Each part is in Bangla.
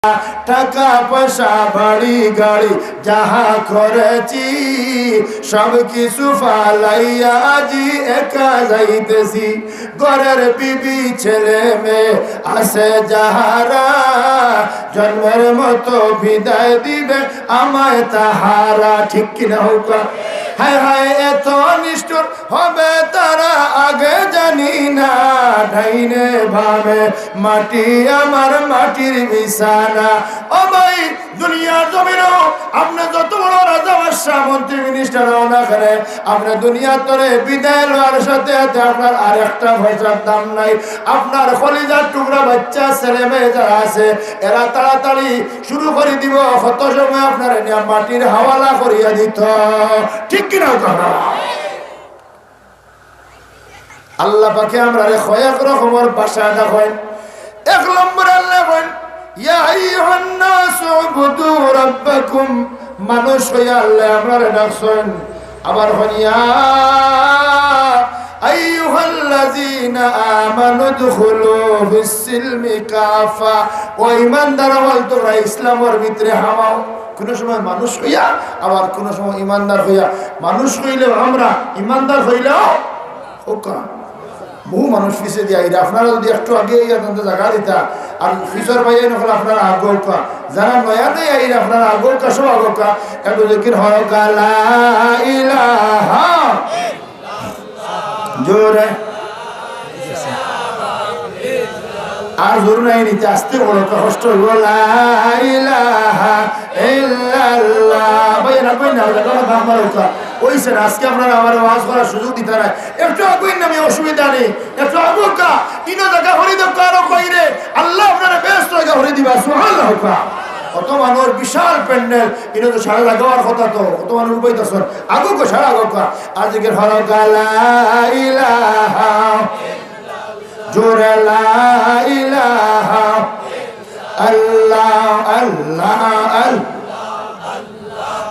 টাকা পয়সা বাড়ি গাড়ি যাহা করেছি সব কিছু ফালাইয়া আজি একা যাইতেছি। ঘরের বিবি ছেলে মেয়ে আছে যাহারা, জন্মের মতো বিদায় দিবে আমায় তাহারা। ঠিক কিনা হোক? হায় হায় এত নিষ্ঠুর হবে তারা আগে জানি না। ঢাইনে ভাবে মাটি আমার মাটির বিছানা। ও ভাই, দুনিয়ার জমিনও আপনি যত বড় রাজা বাদশাহ মন্ত্রী মিনিস্টার না করে, আপনি দুনিয়ার তরে বিদায় লওয়ার সাথে আপনার আর একটা পয়সার দাম নাই। আপনার কলিজার টুকরা বাচ্চা ছেলে মেয়ে যারা আছে এরা তাড়াতাড়ি শুরু করে দিব, কত সময় আপনার মাটির হাওয়ালা করিয়া দিত। ঠিক কিনা? আল্লাহ পাকে আমরা কয়েক রকমের ভাষা দেখেন। এক নম্বরে আল্লাহ বলেন ইয়া আইয়ুহান নাসু উবুদু রাব্বাকুম, মানুষ হইয়া আল্লাহ আপনারে ডাকছেন। আবার হইয়া আইয়ুহাল্লাযীনা আমানু দুখুলু ফিস-সিলমি কাফা, ও ঈমানদার হল তোমরা ইসলামের ভিতরে হামাও। কোন সময় মানুষ হইয়া, আবার কোন সময় ঈমানদার হইয়া। মানুষ হইলেও আমরা, ঈমানদার হইলেও ওকা বহু মানুষ পিছিয়ে দিয়া। আপনারা যদি একটু আগে জায়গা দিতা আর ফিসর ভাইয়া নকল আপনারা আগোকা, যারা নয়া নেই আইন আপনারা আগোকা, সব আগোকা। একটু জিকির হকা লা ইলাহা জোরে, আর জোর নাই নিতে আসতে বড় কষ্ট হইব। লা ইলাহা ইল্লাল্লাহ। ভাইয়া না কই না ভাগ মারোকা ওইছেন। আজকে আপনারা আমার ওয়াজ করার সুযোগ দিতে নাই, একটু আগুন নামে অসুবিধা নেই। একটু আগুকা ইনো জায়গা হরি দক্কা আরো কইরে আল্লাহ আপনারা ব্যস্ত জায়গা হরি দিবা। সুবহানাল্লাহ। কত মানুষ বিশাল প্যান্ডেল, ইনো তো সারা লাগাবার কথা, তো কত মানুষ উপাইতেছেন আগুকা সারা আগুকা। আজকের হরকা লা ইলাহা জোরে লা ইলাহা আল্লাহ আল্লাহ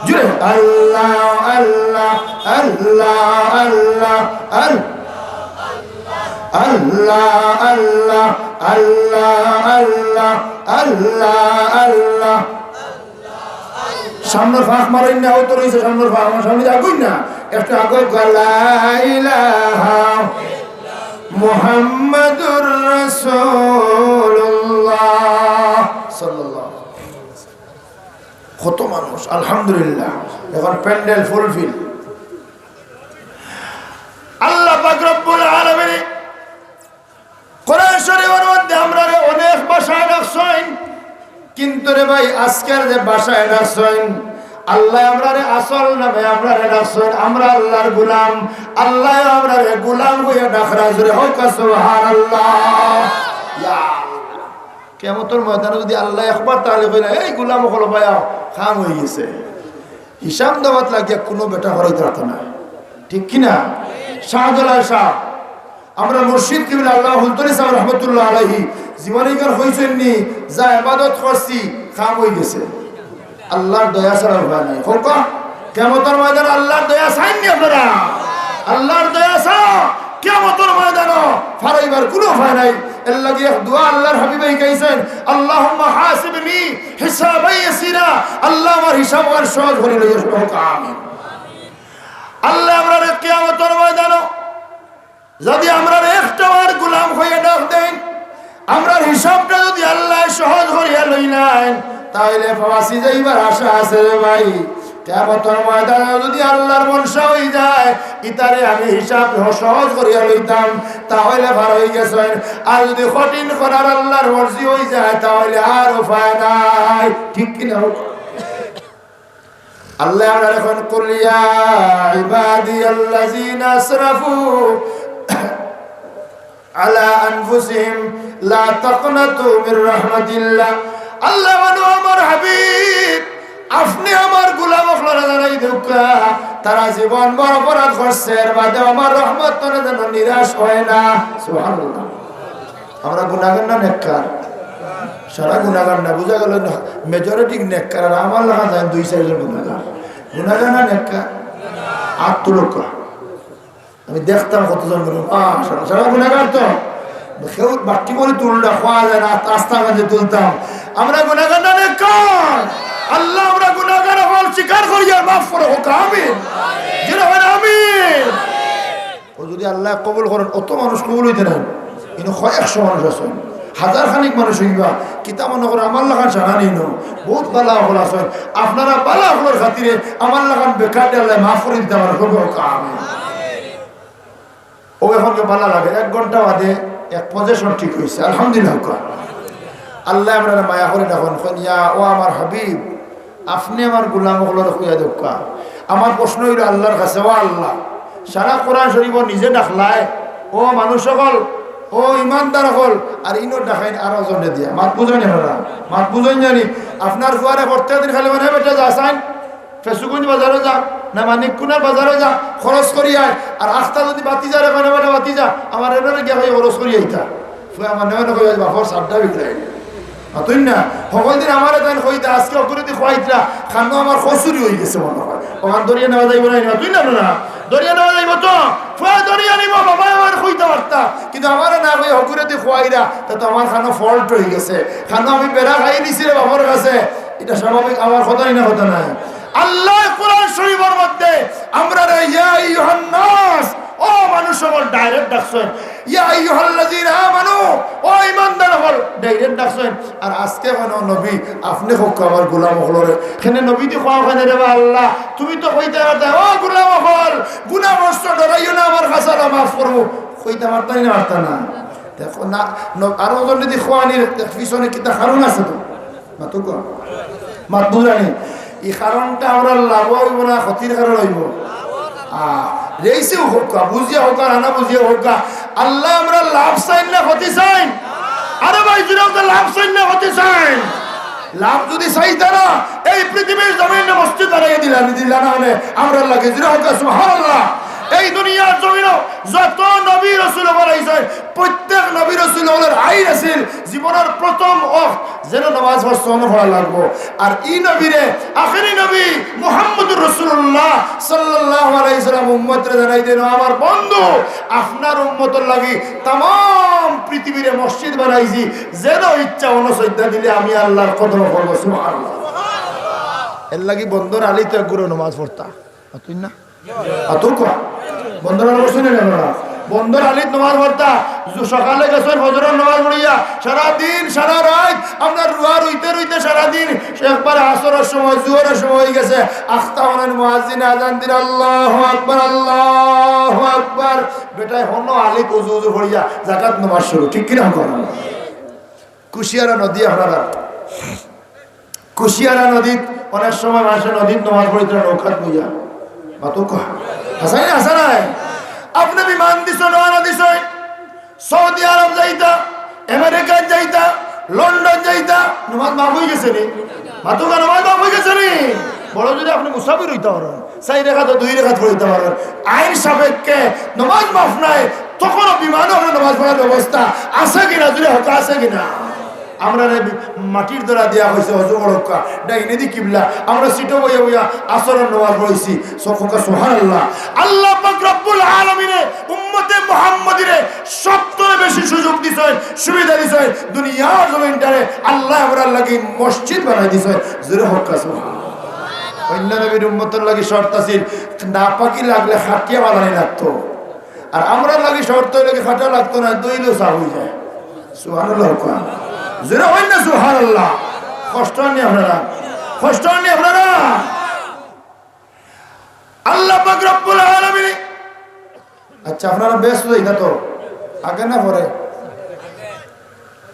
জুড়ে আল্লাহ আল্লাহ আল্লাহ আল্লাহ আল্লাহ আল্লাহ আল্লাহ আল্লাহ আল্লাহ। সামনের ফাঁক মারেন না, ও তো রয়েছে সামনের ফাঁক, আমার সামনে আগুন না। একটু আগুন লা ইলাহা মুহাম্মাদুর রাসূলুল্লাহ সাল্লাল্লাহু। কত মানুষ আলহামদুলিল্লাহ, এখন প্যান্ডেল ফুলফিল। আল্লাহ পাক রব্বুল আলামিন কোরআন শরীফের মধ্যে আমরা অনেক ভাষায় ডাকছেন, কিন্তু রে ভাই আজকের যে ভাষায় ডাকছেন আল্লাহ আমরারে আসল নামে আমরারে ডাকছেন। আমরা আল্লাহর গোলাম, আল্লাহ আমরারে গোলাম হইয়া ডাকরা জোরে হোক সুবহানাল্লাহ। ইয়া কিয়ামতের ময়দানে যদি আল্লাহ একবার তাহলে কইলা এই গোলাম হলো ভাইয়া কাম হয়ে গেছে, হিসাব দেওয়াত লাগিয়া কোনো বেটা হরাইতে পারত না। ঠিক কিনা? শাহজালাল শাহ আমরা মুর্শিদ কিবলা আল্লাহ হুলতরি সাহেব রহমতুল্লাহ আলাইহি জীবনীকার হইছেন নি, যা ইবাদত করছি কাম হয়ে গেছে। আল্লাহর দয়া ছাড়া উপায় নাই। হোক কিয়ামতের ময়দানে আল্লাহর দয়া চাইনি আপনারা? আল্লাহর দয়া ছাড়া কিয়ামতের ময়দানে ফারাইবার কোনো উপায় নাই। এর লাগি এক দোয়া আল্লাহর হাবিব গাইছেন, আল্লাহুম্মা হাসিবনি হিসাবান ইয়াসিরা, আল্লাহ আমার হিসাব আর সহজ করে লইয়া হোক আমিন। আল্লাহ আমরারে কিয়ামতের ময়দানে যদি আমরা একটাবার গোলাম হয়ে ডাক দেন, আমরার হিসাবটা যদি আল্লাহ সহজ করিয়া লইলেন, তাহলে ফাঁসি যাইবার আশা আছে রে ভাই। কিয়ামতের ময়দানে যদি আল্লাহর মনসা হয়ে যায় ইতারে আমি হিসাব সহজ করিয়া লইতাম, তাহলে ভালো হয়ে গেছেন। আর যদি কঠিন করার আল্লাহর মর্জি হয়ে যায় তাহলে আর উপায় নাই। ঠিক কিনা? আল্লাহ আমরা এখন কুলিয়া ইবাদিয়াল্লাযিনা আসরাফু আলা আনফুসিহিম লা তাকনাতু মির রাহমাতিল্লাহ। আল্লাহ মানে আমার হাবিব, আপনি আমার গোলাম আপনারা জানাই দুঃখা তারা জীবন বড় অপরাধ করছে, এর বাদে আমার রহমত তারা যেন নিরাশ হয় না। সুবহানাল্লাহ। আমরা গুনাহগার না নেককার? সারা গুনাহগার না, বুঝা গেল মেজরিটি নেককার, আর আমার লাগা যায় 2-4 জন গুনাহগার। গুনাহগার না নেককার? আত্মলোকা আমি দেখতাম কতজন সারা গুনাহগার তো কেউ বাট্টি করে তুলটা খাওয়া যায় না, আস্তা কাজে তুলতাম। আমরা গুনাহগার না নেককার? আল্লাহ আমরা গুনাহগার হল স্বীকার করি আর মাফ করো। আমিন জোরে বলেন আমিন। ও যদি আল্লাহ কবুল করেন অত মানুষ কবুল হইতে না, কিন্তু 100 মানুষ আছে, হাজার খানিক মানুষ হইবা কিতা মনে করে আমার লাগান জানা নেই ন বহুত বালা হল আছেন। আপনারা বালা হলের খাতিরে আমার লাগান বেকার আল্লাহ মাফ করে দিতে পারে। আমিন। ও এখনকে বালা লাগে 1 ঘন্টা বাদে এক পজিশন ঠিক হয়েছে আলহামদুলিল্লাহ। আল্লাহ আমরা মায়া করে দেখুন ইয়া ও আমার হাবিব, আপনি আমার গোলাম হলের খুঁয়া দোকা। আমার প্রশ্ন হইল আল্লাহর কাছে, ও আল্লাহ সারা কোরআন শরীফ নিজে ডাকলায়, ও মানুষ সকল, ও ইমানদার হল, আর ইনো ডাকাইন আরো জনে দিয়া মাত বুঝেন না, মাত বুঝেন জানি আপনার ফুয়ারে প্রত্যেকদিন খালি মানে বেটা যা চান ফেসুগঞ্জ বাজারে যা না মানিককুনার বাজারে যা খরচ করি আয়, আর আখতা যদি বাতি যা রে মানে বেটা বাতি যা আমার এবারে গিয়া হয়ে খরচ করি আইতা ফুয়া মানে মানে কই বাপর সাবডা বিকলাই তুই না সকল দিন আমার তাই হইতা আজকে অগ্রতি খোয়াইতরা খানো আমার খসুরি হয়ে গেছে মনে হয়। ওখান দরিয়া নেওয়া যাইব না, তুই না না দরিয়া নেওয়া যাইব তো ফুয়া দরিয়া নিব বাবা আমার হইতে পারতা, কিন্তু আমার না হয়ে অগ্রতি খোয়াইরা তা তো আমার খানো ফল্ট হয়ে গেছে। খানো আমি বেড়া খাই দিছি রে বাবার কাছে, এটা স্বাভাবিক আমার কথাই না কথা নাই। আল্লাহ কোরআন শরীফের মধ্যে আমরা রে ইয়া আইয়ুহান নাস, ও মানুষ সকল ডাইরেক্ট ডাকছেন, ইয়া আইয়ুহাল্লাযীনা আমানু, ও ঈমানদার হল ডাইরেক্ট ডাকছেন। আর আজকে কোন নবী আপনি হোক আমার গোলাম হলরে এখানে নবী দি খাওয়া খানে রে আল্লাহ তুমি তো কইতে পারতা, ও গোলাম হল গুনাহ নষ্ট ডরাইও না আমার কাছে মাফ করব, কইতে পারতাই না পারতা না। দেখো না আরো জন যদি খোয়ানির পিছনে কিতা কারণ আছে তো মাতুক মাত বুঝানি, এই কারণটা আমরা লাভ হইব না ক্ষতির কারণ হইব? রেইসেও হোক বুঝিয়া হোক আর আনা বুঝিয়া হোক, আল্লাহ আমরা লাভ চাই না ক্ষতি চাই? আরে ভাই যদি লাভ চাই না ক্ষতি চাই, লাভ যদি চাইতা না এই পৃথিবীর জমিনে মসজিদ বানাইয়া দিলাম দিলা না হলে আমরা লাগে যদি হোক সুবহানাল্লাহ। এই দুনিয়ার জমিনে যত নবী রাসূল বানাইছেন প্রত্যেক নবী রাসূলের আইন আছিল জীবনের প্রথম যেন নামাজ পড়া লাগবো। আর এই নবীরে আখেরি নবী মুহাম্মদুর রাসূলুল্লাহ সাল্লাল্লাহু আলাইহি সাল্লাম উম্মতরে জানাই দেন, আমার বন্ধু আপনার উম্মতের লাগি तमाम পৃথিবীরে মসজিদ বানাইছি, যেন ইচ্ছা অনুসৈদ্ধা দিলে আমি আল্লাহর কদম করব সুবহানাল্লাহ। এর লাগি বন্ধুর আলী তো গুরু নামাজ পড়তা তুই না আতুক বন্ধুর শুনে নেব না, বন্ধুর আলী নামাজ পড়তা সকালে গেছেন হজরের নামাজ পড়িয়া সারাদিন সারা রাত আপনার রুয়া রইতে রইতে সারাদিন একবার আসরের সময় জোহরের সময় হয়ে গেছে, আখতাওয়ানের মুয়াজ্জিন আযান দিন আল্লাহু আকবার বেটায় হনো আলী উজু উজু পড়িয়া যাকাত নামাজ শুরু, ঠিক কি না করেন? কুশিয়ারা নদী আপনারা কুশিয়ারা নদী অনেক সময় মানুষের নদীর নামাজ পড়িতে নৌকাত বইয়া মাতুক হাসাই হাসা নাই। আপনি বিমান দিছ রওনা দিছ সৌদি আরব যাইতা, আমেরিকা যাইতা, লন্ডন যাইতা, নামাজ মাফ হয়ে গেছে নি মাতুকা নামাজ মাফ হয়ে গেছে নি? বড় যদি আপনি মুসাফির হইতে পারেন 4 রেখাত 2 রেখাত পড়িতে পারেন আইন সাপেক্ষে নামাজ মাফ নাই, তখনও বিমানও নামাজ পড়ার ব্যবস্থা আছে কিনা যদি হকা আছে কিনা? আমরা মাটির দ্বারা দেওয়া হয়েছে হজরকা ডাইনে দি কিবলা, আমরা সিটো বইয়া বইয়া আসরের নামাজ পড়েছি সফকা সুবহানাল্লাহ। আল্লাহ পাক রব্বুল আলামিনে উম্মতে মুহাম্মাদিরে সবচেয়ে বেশি সুযোগ দিছেন, সুবিধা দিছেন দুনিয়ার জমিনটারে আল্লাহ আমরা লাগি মসজিদ বানাই দিছেন, জোরে হকা সুবহানাল্লাহ। অন্য নবীর উম্মতের লাগি শর্ত আছিল নাপাকি লাগলে খাটিয়া বানানি লাগতো, আর আমরা লাগি শর্ত লাগে খাটা লাগতো না, দইলো চা হয়ে যায় সুবহানাল্লাহ। জোরে হয় না সুবহানাল্লাহ? কষ্ট নেই আপনারা, কষ্ট নেই আপনারা। আল্লাহ পাক রব্বুল আলামিন আচ্ছা আপনারা ব্যস্ত হইতা তো আগে না পরে?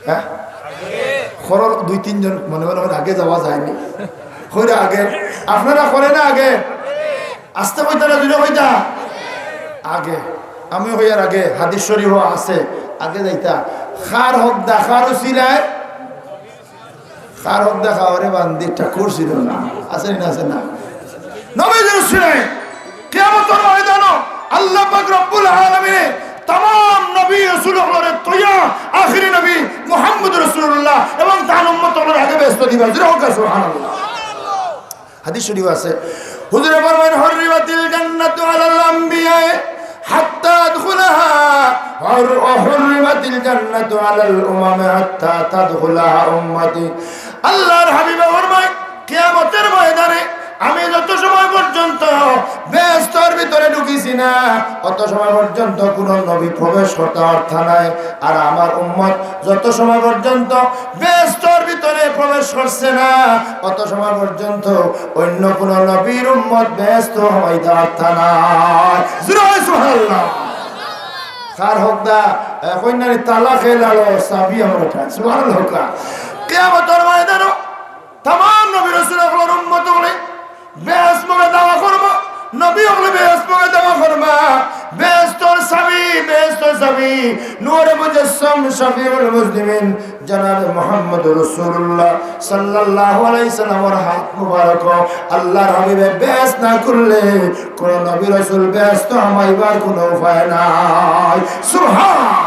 হ্যাঁ খরর 2-3 জন মনে মনে আগে যাওয়া যায়নি হইরা আগে আপনারা করে না আগে আসতে হইতা না জুড়ে হইতা আগে, আমি হইয়ার আগে হাদিস শরীফ আছে আগে যাইতা খার হক দেখার উসিলায় খার হক দেখা ওরে বান্দি ঠাকুর ছিল না, আছে না? আছে না? নবীদের উসিলায় কিয়ামতের ময়দানে আল্লাহ পাক রব্বুল আলামিন तमाम নবী রাসূলুল্লাহর তৈয়া আখেরি নবী মুহাম্মদুর রাসূলুল্লাহ এবং তার উম্মতের আগে ব্যস্ত দিবা, জোরে হোক সুবহানাল্লাহ। হাদিস শরীফ আছে হুজুরে ফরমান হরিমাতিল জান্নাতু আলাল আমবিয়া হাত্তা আদখুলাহা ওয়া হুররিমাতিল জান্নাতু আলাল উমাম হাত্তা তাদখুলাহা উম্মতি। আল্লাহর হাবিবে ফরমায় কিয়ামতের ময়দানে আমি যত সময় পর্যন্ত বেহেশতের ভিতরে ঢুকিছি না অত সময় পর্যন্ত কোন নবী প্রবেশ করতে অর্থ নাই। আর আমার উম্মত যত সময় পর্যন্ত বেহেশতের ভিতরে প্রবেশ করছে না অত সময় পর্যন্ত অন্য কোন নবীর উম্মত বেহেশত হইতে অর্থ নাই। সুবহানাল্লাহ। কার হকদা কইনারি তালা খেলালো সাবি আমরা খাই। সুবহানাল্লাহ। কিয়ামতের ময়দানে तमाम नबी रसूलुल्लाहর উম্মত হলে বেহেশত মুখে দাওয়া করব, নবী হলে বেহেশত মুখে দাওয়া করব। বেহেশতের সাবি নূরে মুজাসসাম শফিউল মুসলিমিন জনাব মুহাম্মদ রাসূলুল্লাহ সাল্লাল্লাহু আলাইহি সাল্লামের হাত মুবারক আল্লাহর হাবিবে বেহেশত না করলে কোন নবী রাসূল বেহেশত আমাইবার কোনো উপায় নাই। সুবহানাল্লাহ।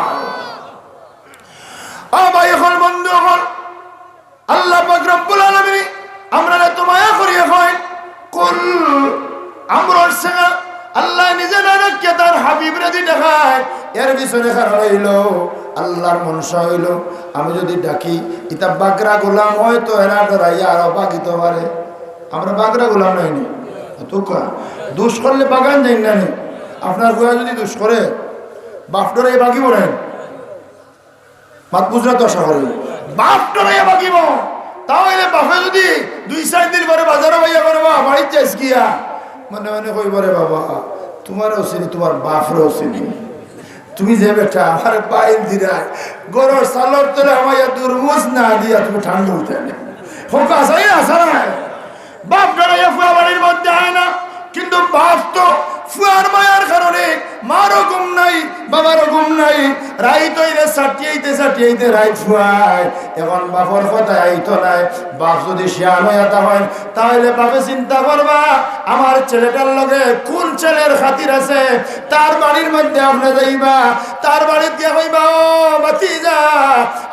আবাই হল বন্ধু হল আল্লাহ পাক রব্বুল আলামিন আমরা তো মায়া করিয়া হয় কুল আমরর সঙ্গে আল্লাহ নিজে ডাকে তার হাবিব রে দেখায়। এর পিছনে কারণ হইল আল্লাহর মনসা হইল আমি যদি ডাকি ইতা বাগরা গোলাম হয় তো এরা ডরাইয়া আরো বাগিতে পারে। আমরা বাগরা গোলাম নাইনি তোকা দুষ করলে বাগান যাই না। আপনার গোয়া যদি দুষ করে বাপ ডরাই বাগি বলেন মাত বুঝরা দশা করে বাপ ডরাইয়া বাগিব। তাহলে বাপে যদি 2-4 দিন পরে বাজারে ভাইয়া করবা বাড়িতে যাইস গিয়া মনে মনে কইব রে বাবা তোমারও চিনি তোমার বাপরও চিনি তুমি যে বেটা আমার বাইল দিরায় গরর সালর তোলে আমায় দুর্মুজ না দিয়া তুমি ঠান্ডা উঠে হোক আসাই আসা না। বাপ ডরাইয়া ফুয়া বাড়ির মধ্যে আয় না কিন্তু বাপ তো ফুয়ার মায়ার কারণে মারও ঘুম নাই বাবারও ঘুম নাই রাইত হইলে সাটিয়াইতে রাইত ফুয়ায়। এখন বাপর কথা আইতো নাই। বাপ যদি শিয়াল হইয়াতা হয় তাহলে বাপে চিন্তা করবা আমার ছেলেটার লগে কোন ছেলের খাতির আছে তার বাড়ির মধ্যে আপনি যাইবা তার বাড়ির দিয়ে কইবা ও ভাতিজা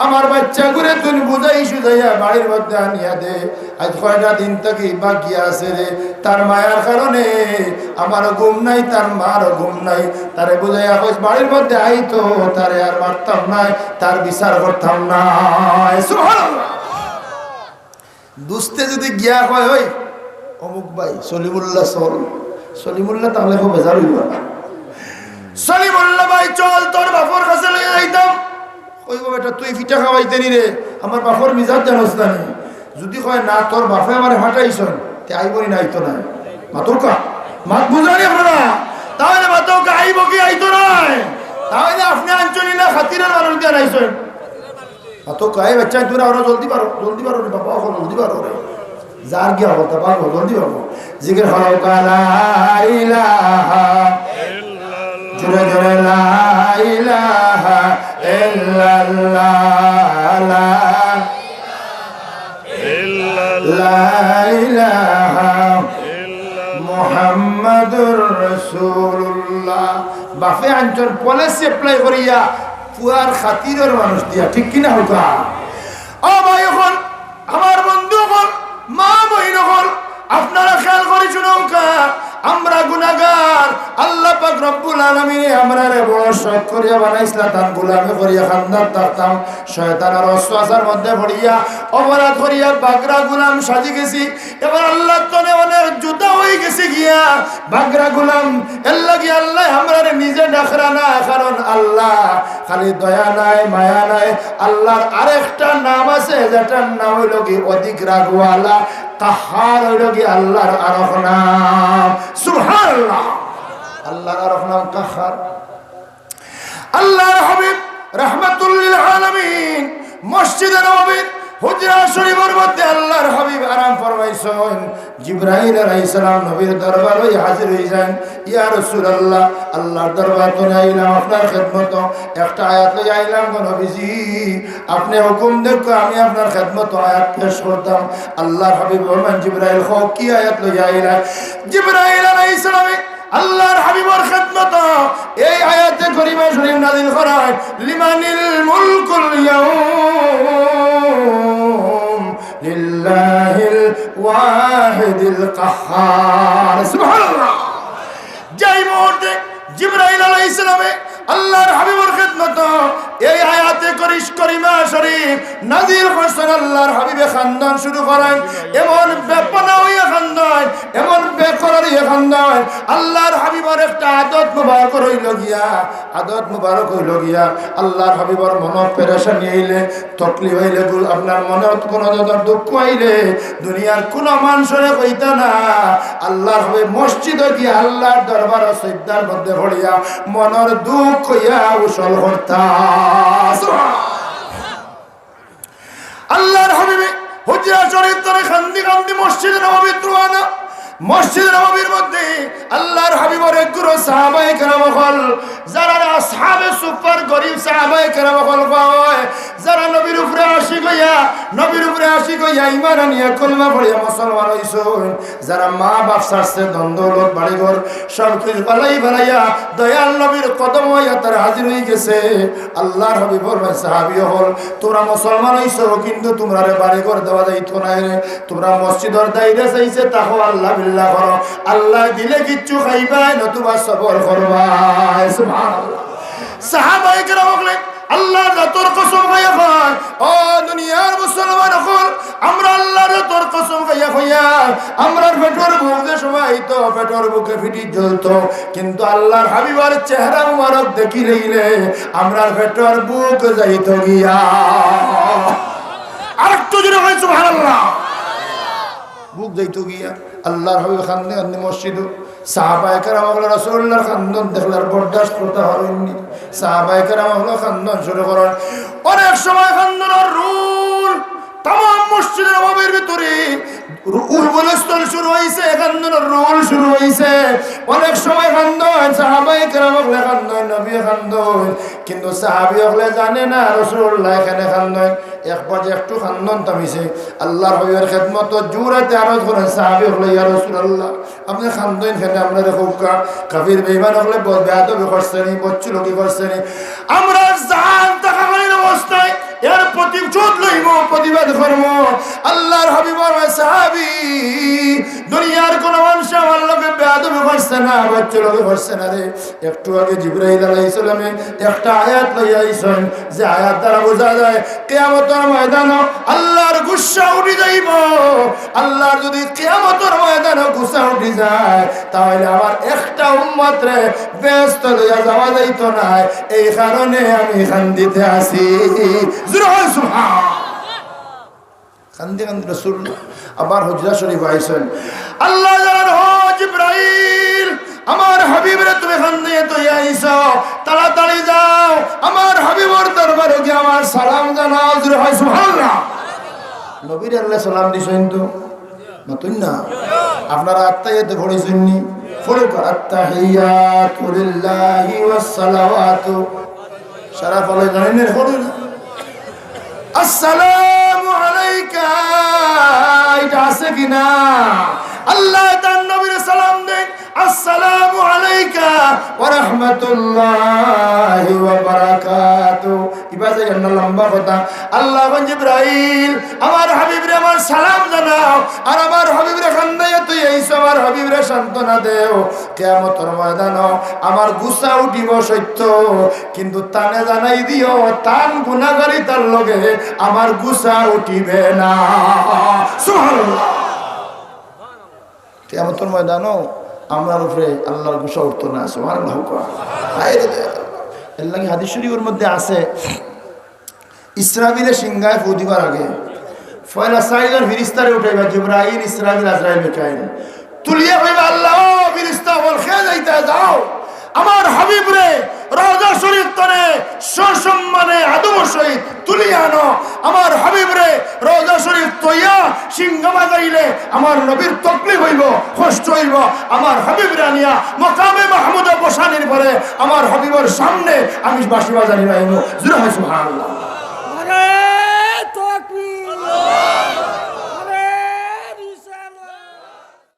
আমার বাচ্চা ঘুরে তুমি বুঝাই সুঝাইয়া বাড়ির মধ্যে আনিয়া দে। আজ কয়টা দিন থেকে বাকি আছে রে তার মায়ার কারণে আমারও ঘুম নাই তার মারও ঘুম নাই। তারে বুঝাইয়া কইস বাড়ির মধ্যে আইতো তারে আর মারতাম নাই তার বিচার করতাম না। সুবহানাল্লাহ। দুস্তে যদি গিয়া কয় ওই অমুক ভাই সলিমুল্লাহ সলিমুল্লাহ তাহলে খুব বেজার হইব না। সলিমুল্লাহ ভাই চল তোর বাপর কাছে লইয়া যাইতাম কইব বেটা তুই পিঠা খাওয়াইতে নি রে আমার বাপর মিজাজ জানোস না। যদি কয় না তোর বাপে আমার হাঁটাইছন তে আইবনি না আইতো না মাতকা মাত বুঝানি আপনারা তাহলে মাতকা আইব কি আইতো নাই তাহলে আপনি আঞ্চলি না খাতিরের মানুষ দিয়ে আইছেন মাতকা এই বাচ্চা তোরা আরো জলদি পারো রে বাবা জলদি পারো রে যার গিয়া হতা পারো জলদি পারো জিকির হলো লা ইলাহা ইল্লাল্লাহ জোরে জোরে লা ইলাহা ইল্লাল্লাহ লা ইলাহা মুহাম্মাদুর রাসূলুল্লাহ। বাফে আঞ্চল পলিসি অ্যাপ্লাই করিয়া পুয়ার খাতিরের মানুষ দিয়া ঠিক কিনা হোকা। ও ভাই হল আমার বন্ধু হল মা বহিন হল আপনারা খেয়াল করে শুনোকা আমরা গুনাহগার আল্লাহ পাক রব্বুল আলামিন আমরারে বড় শখ করিয়া বানাইছলা তান গোলামি করিয়া খান্দার তাকতাম শয়তানের ওয়াসওয়াসার মধ্যে পড়িয়া অপরাধ করিয়া বাগরা গোলাম সাজি গেছি। এবার আল্লাহ তনে অনেক জুতা হয়ে গেছে গিয়া বাগরা গোলাম এর লাগি আল্লাহ আমরারে নিজে ডাকরা না কারণ আল্লাহ খালি দয়া নাই মায়া নাই আল্লাহর আরেকটা নাম আছে যেটার নাম হইল কি অধিক রাগওয়ালা কাহার হইল কি আল্লাহর আরেক নাম। সুবহানাল্লাহ। আল্লাহর আরেক নাম কাহার। আল্লাহর হাবিব রাহমাতুল লিল আলামিন মসজিদে নববীর হুজরা শরীফের মধ্যে আল্লাহর হাবিব আরাম ফরমাইছেন জিবরাইল আলাইহিস সালাম নবীর দরবারে হাজির হইছেন। ইয়া রাসূলুল্লাহ আল্লাহর দরবার তো আইলাম আপনার খিদমত একটা আয়াত লই আইলাম গো নবীজি আপনি হুকুম দেখো আমি আপনার খিদমত আয়াত পেশ করতাম। আল্লাহর হাবিব বলেন জিবরাইল হো কি আয়াত লই আইলা। জিবরাইল আলাইহিস সালাম আল্লাহর হাবিবের খিদমত এই আয়াতে করিমা শরীফ নাযিল করায় লিমানিল মুলকুল ইয়াউম লিল্লাহিল ওয়াহিদিল কাহ্হার। সুবহানাল্লাহ। যেই মুহূর্তে জিবরাইল আলাইহিস সালামে আল্লাহর হাবিবের খিদমত এই আয়াতে করিমা শরীফ নাযিল করছেন। আল্লাহর হাবিবে খানদান শুরু করেন, এমন বেপনা হইয়া খানদান, এমন বেকরার হইয়া খানদান। আল্লাহর হাবিবের একটা আদত মুবারক হইল গিয়া, আদত মুবারক হইল গিয়া আল্লাহর হাবিবের মন পেরেশানি হইলে, তকলিফ হইলে, আপনার মনে কোনো দুঃখ হইলে দুনিয়ার কোন মানুষের কইতা না, আল্লাহর হাবিব মসজিদে গিয়া আল্লাহর দরবার সিজদার মধ্যে পড়িয়া মনের দুঃখ হইয়া উসল করতা। আল্লাহর হাবিবে হুজরা শরীফ ধরে কান্দি কান্দি মসজিদে নববী রওনা। মসজিদ নববীর মধ্যে আল্লাহর হাবিবের একগুলো সাহাবায়ে কেরাম হল, যারা আসহাবে সুফার গরীব সাহাবায়ে কেরাম হল হয়, যারা নবীর উপরে আশিক হইয়া ঈমান আনিয়া কলমা পড়িয়া মুসলমান হইছেন, যারা মা বাপ ছাড়ছে, দ্বন্দ্বলত বাড়িঘর সব কিছু বালাইয়া দয়াল নবীর কদম হইয়া তারা হাজির হয়ে গেছে। আল্লাহর হাবিবের সাহাবী হল, তোমরা মুসলমান হইছো কিন্তু তোমরা বাড়িঘর দেওয়া যাইতো না, তোমরা মসজিদের দায়রা চাইছে তাহলে আল্লাহ বিল্লাহ করো, আল্লাহ দিলে কিচ্ছু খাইবাই নতুবা সবর করবাই। সুবহানাল্লাহ। সাহাবায়ে কেরাম বলেন আল্লাহর তোর কসম খাইয়া কয়, ও দুনিয়ার মুসলমান হল, আমরা আল্লাহর তোর কসম খাইয়া কইয়া আমরার পেটর বুক যে সময় তো পেটর বুকে ফিটি জ্বলতো, কিন্তু আল্লাহর হাবিবের চেহারা মুবারক দেখি লইলে আমরার পেটর বুক যাইতো গিয়া। আরেকটু জোরে হয় সুবহানাল্লাহ। বুক যাইতো গিয়া। আল্লাহর হাবিব খান্দে খান্দে মসজিদ, সাহাবায়ে কেরাম হলো রাসূলুল্লাহর খান্দন দেখলার বরদাস্ত করতে পারেননি, সাহাবায়ে কেরাম হলো খান্দন শুরু করেন। অনেক সময় খান্দনের রুল তামাম মসজিদের নববীর ভিতরে উলবলস্থল শুরু হয়েছে, খান্দনের রুল শুরু হয়েছে। অনেক সময় খান্দন সাহাবায়ে কেরাম হলে খান্দন, নবী খান্দন, কিন্তু সাহাবী হলে জানে না রাসূলুল্লাহ এখানে খান্দন। এক বাজে একটু খান্দন থামিছে, আল্লাহর হাবিবের খেদমত জোরাতে আরজ করেন সাহাবী হলে, ইয়া রাসূলুল্লাহ আপনি খান্দন খেলে আপনার খুব কাফির বেঈমান হলে বেয়াদবি করছেন, বচ্চুলকি করছেন, আমরা জান থাকাকালীন অবস্থায় এর প্রতিশোধ লইব, প্রতিবাদ করব। আল্লাহর হাবিবের সাহাবী দুনিয়ার কোন মানুষ আমার লোকে বেয়াদবি করছে না, বচ্চুলকি করছে না রে। একটু আগে জিবরাইল আলাইহিস সালামে একটা আয়াত লইয়া আইছেন, যে আয়াত দ্বারা বোঝা যায় কিয়ামতের ময়দানে আল্লাহর গুসা উঠে যাইব। আল্লাহর যদি কিয়ামতের ময়দানে গুসা উঠে যায় তাহলে আমার একটা উম্মত রে ব্যস্ত লইয়া যাওয়া যাইত না, এই কারণে আমি খান্দিতে আসি। খান্দি খান্দি রাসূলুল্লাহ আবার হুজরা শরীফ আইছেন। আল্লাহ জানান, ও জিবরাইল আমার হাবিবরে তুমি খান্দিয়ে তো আইছো, তাড়াতাড়ি যাও আমার হাবিবর দরবারে গিয়ে আমার সালাম জানাও। সুবহানাল্লাহ। নবীর আল্লাহ সালাম দিছেন তো নতুন না, আপনারা আত্তাহিয়াতে পড়েছেননি? ফরক আত্তাহিয়াতু লিল্লাহি ওয়াস সালাওয়াতু, সারা ফলে জানেন পড়েন আসসালামু আলাইকা, এটা আছে কিনা? আল্লাহ তার নবীর সালাম দেন, আসসালামু আলাইকা ওয়া রাহমাতুল্লাহি ওয়া বারাকাতুহু। ইবাদে জান্নাত লম্বা কথা। আল্লাহ বলেন জিবরাইল আমার হাবিবরে আমার সালাম জানাও, আর আমার হাবিবরে খান্দায়ে তুই আইছো, আমার হাবিবরে সান্তনা দেও। কিয়ামতের ময়দানে আমার গুসা উঠিব সত্য, কিন্তু তানে জানাই দিও তান গুনাহগারি তার লগে আমার গুসা উঠিবে না। সুবহানাল্লাহ। কিয়ামতের ময়দানে আমরার উপরে আল্লাহর গুসা উঠতো না। সুবহানাল্লাহ। এর লাগে হাদিস শরীফের মধ্যে আছে, ইসরাফিলের সিংহায় ফু দিবার আগে পয়লা সাইলের ফেরেশতারে উঠাইবা, জিবরাইল, ইসরাফিল, আজরাইল, মিকাইল তুলিয়া কইবা আল্লাহ ও ফেরেশতা বল খেয়ে যাইতে যাও আমার হাবিবরে রওজা শরীফ তরে সসম্মানে আদব সহিত তুলিয়া আনো। আমার হাবিবরে রওজা শরীফ তৈয়া সিংহা বাজাইলে আমার নবীর তকলিফ হইব, কষ্ট হইব। আমার হাবিবরে আনিয়া মকামে মাহমুদে বসানির পরে আমার হাবিবের সামনে আমি বাঁশি বাজানি রাইব। সুবহানাল্লাহ।